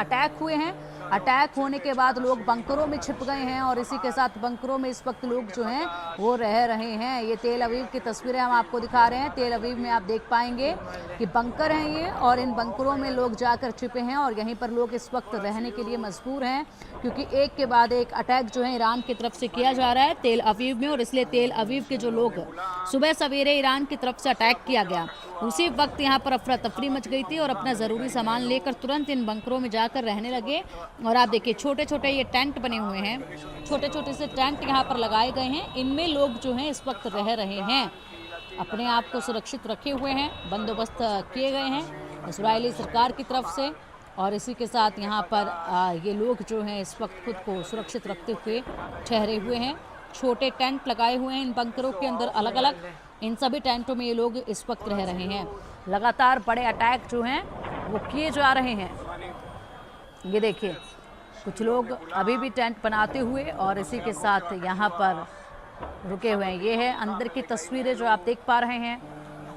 Attack हुए हैं। Attack होने के बाद लोग बंकरों में छिप गए हैं और इसी के साथ बंकरों में इस वक्त लोग जो हैं वो रह रहे हैं। ये तेल अवीव की तस्वीरें हम आपको दिखा रहे हैं। तेल अवीव में आप देख पाएंगे कि बंकर हैं ये, और इन बंकरों में लोग जाकर छिपे हैं और यहीं पर लोग इस वक्त रहने के लिए मजबूर हैं, क्योंकि एक के बाद एक अटैक जो है ईरान की तरफ से किया जा रहा है तेल अवीव में। और इसलिए तेल अवीव के जो लोग सुबह सवेरे ईरान की तरफ से अटैक किया गया, उसी वक्त यहाँ पर अफरा तफरी मच गई थी और अपना ज़रूरी सामान लेकर तुरंत इन बंकरों में जाकर रहने लगे। और आप देखिए छोटे छोटे ये टेंट बने हुए हैं, छोटे छोटे से टेंट यहाँ पर लगाए गए हैं। इनमें लोग जो हैं इस वक्त रह रहे हैं, अपने आप को सुरक्षित रखे हुए हैं, बंदोबस्त किए गए हैं इजरायली सरकार की तरफ से। और इसी के साथ यहाँ पर ये लोग जो हैं इस वक्त खुद को सुरक्षित रखते हुए ठहरे हुए हैं। छोटे टेंट लगाए हुए हैं इन बंकरों के अंदर अलग अलग, इन सभी टेंटों में ये लोग इस वक्त रह रहे हैं। लगातार बड़े अटैक जो हैं वो किए जा रहे हैं। ये देखिए कुछ लोग अभी भी टेंट बनाते हुए और इसी के साथ यहाँ पर रुके हुए हैं। ये है अंदर की तस्वीरें जो आप देख पा रहे हैं,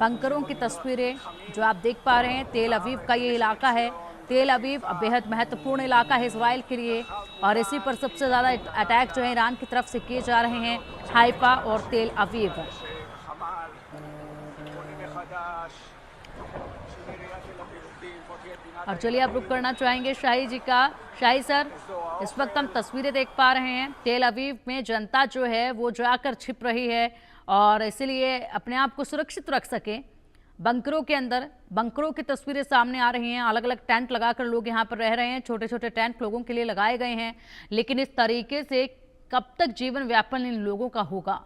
बंकरों की तस्वीरें जो आप देख पा रहे हैं। तेल अवीव का ये इलाका है। तेल अवीव बेहद महत्वपूर्ण इलाका है इजराइल के लिए, और इसी पर सबसे ज़्यादा अटैक जो है ईरान की तरफ से किए जा रहे हैं, हाइफा और तेल अवीव। और चलिए आप रुक करना चाहेंगे शाही जी का। शाही सर, इस वक्त हम तस्वीरें देख पा रहे हैं, तेल अवीव में जनता जो है वो जाकर छिप रही है और इसलिए अपने आप को सुरक्षित रख सके बंकरों के अंदर। बंकरों की तस्वीरें सामने आ रही हैं, अलग अलग टेंट लगाकर लोग यहाँ पर रह रहे हैं। छोटे छोटे टेंट लोगों के लिए लगाए गए हैं, लेकिन इस तरीके से कब तक जीवन व्यापन इन लोगों का होगा?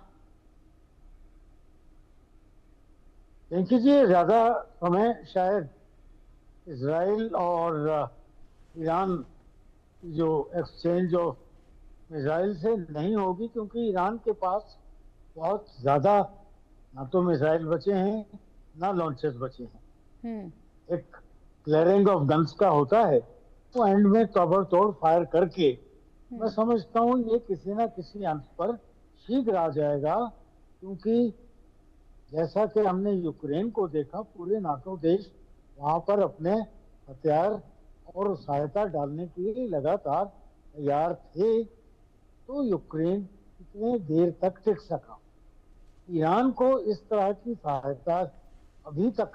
देखिए जी, ज़्यादा समय शायद इजराइल और ईरान की जो एक्सचेंज ऑफ मिसाइल से नहीं होगी, क्योंकि ईरान के पास बहुत ज़्यादा ना तो मिसाइल बचे हैं ना लॉन्चर्स बचे हैं। एक क्लियरिंग ऑफ गन्स का होता है, तो एंड में ताबड़तोड़ फायर करके मैं समझता हूँ ये किसी ना किसी अंत पर शीघ्र आ जाएगा, क्योंकि जैसा कि हमने यूक्रेन को देखा, पूरे नाटो देश वहां पर अपने हथियार और सहायता डालने के लिए लगातार तैयार थे, तो यूक्रेन कितने देर तक टिक सका। ईरान को इस तरह की सहायता अभी तक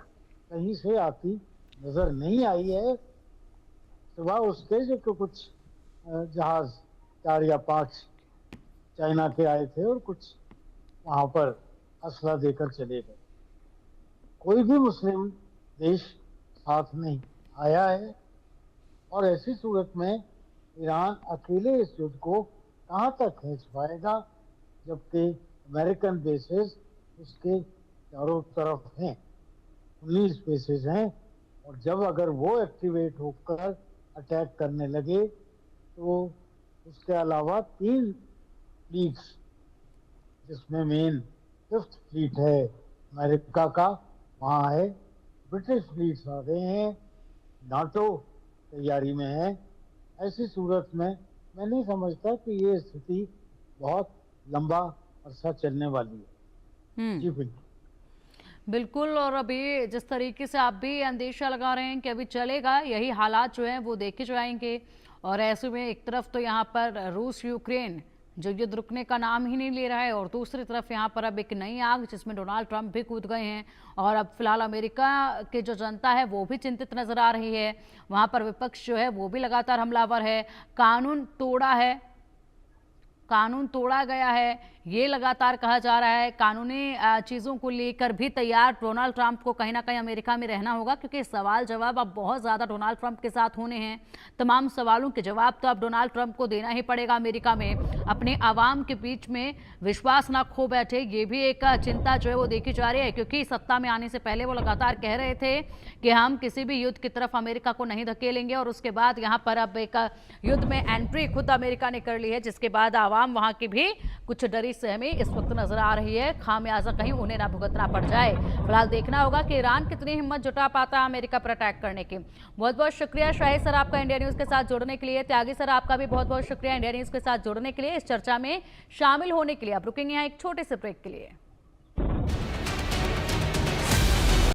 कहीं से आती नजर नहीं आई है, सिवा उसके जो कुछ जहाज 4 या 5 चाइना के आए थे और कुछ वहां पर असला देकर चले गए। कोई भी मुस्लिम देश साथ नहीं आया है, और ऐसी सूरत में ईरान अकेले इस युद्ध को कहां तक खींच पाएगा, जबकि अमेरिकन बेसेस उसके चारों तरफ हैं, 19 बेसेस हैं, और जब अगर वो एक्टिवेट होकर अटैक करने लगे तो उसके अलावा 3 फ्लीट्स, जिसमें मेन 5th फ्लीट है अमेरिका का, वहाँ है, ब्रिटिश फ्लीट्स आ गए हैं, नाटो तैयारी में है। ऐसी सूरत में मैं नहीं समझता कि ये स्थिति बहुत लंबा अरसा चलने वाली है। जी बिल्कुल बिल्कुल। और अभी जिस तरीके से आप भी अंदेशा लगा रहे हैं कि अभी चलेगा, यही हालात जो हैं वो देखे जाएंगे। और ऐसे में एक तरफ तो यहाँ पर रूस यूक्रेन जो युद्ध रुकने का नाम ही नहीं ले रहा है, और दूसरी तरफ यहाँ पर अब एक नई आग जिसमें डोनाल्ड ट्रंप भी कूद गए हैं, और अब फिलहाल अमेरिका के जो जनता है वो भी चिंतित नजर आ रही है। वहाँ पर विपक्ष जो है वो भी लगातार हमलावर है, कानून तोड़ा गया है, ये लगातार कहा जा रहा है। कानूनी चीज़ों को लेकर भी तैयार डोनाल्ड ट्रंप को कहीं ना कहीं अमेरिका में रहना होगा, क्योंकि सवाल जवाब अब बहुत ज़्यादा डोनाल्ड ट्रंप के साथ होने हैं। तमाम सवालों के जवाब तो अब डोनाल्ड ट्रंप को देना ही पड़ेगा अमेरिका में। अपने आवाम के बीच में विश्वास ना खो बैठे, ये भी एक चिंता जो है वो देखी जा रही है, क्योंकि सत्ता में आने से पहले वो लगातार कह रहे थे कि हम किसी भी युद्ध की तरफ अमेरिका को नहीं धकेलेंगे, और उसके बाद यहाँ पर अब एक युद्ध में एंट्री खुद अमेरिका ने कर ली है, जिसके बाद आवाम वहाँ की भी कुछ डरी सहमी इस वक्त नजर आ रही है। खामियाजा कहीं उन्हें ना भुगतना पड़ जाए। फिलहाल देखना होगा कि ईरान कितनी हिम्मत जुटा पाता है अमेरिका पर अटैक करने की। बहुत बहुत शुक्रिया शाहिद सर आपका इंडिया न्यूज के साथ जुड़ने के लिए। त्यागी सर आपका भी बहुत बहुत शुक्रिया इंडिया न्यूज के साथ जुड़ने के लिए, इस चर्चा में शामिल होने के लिए। आप रुकेंगे यहाँ एक छोटे से ब्रेक के लिए।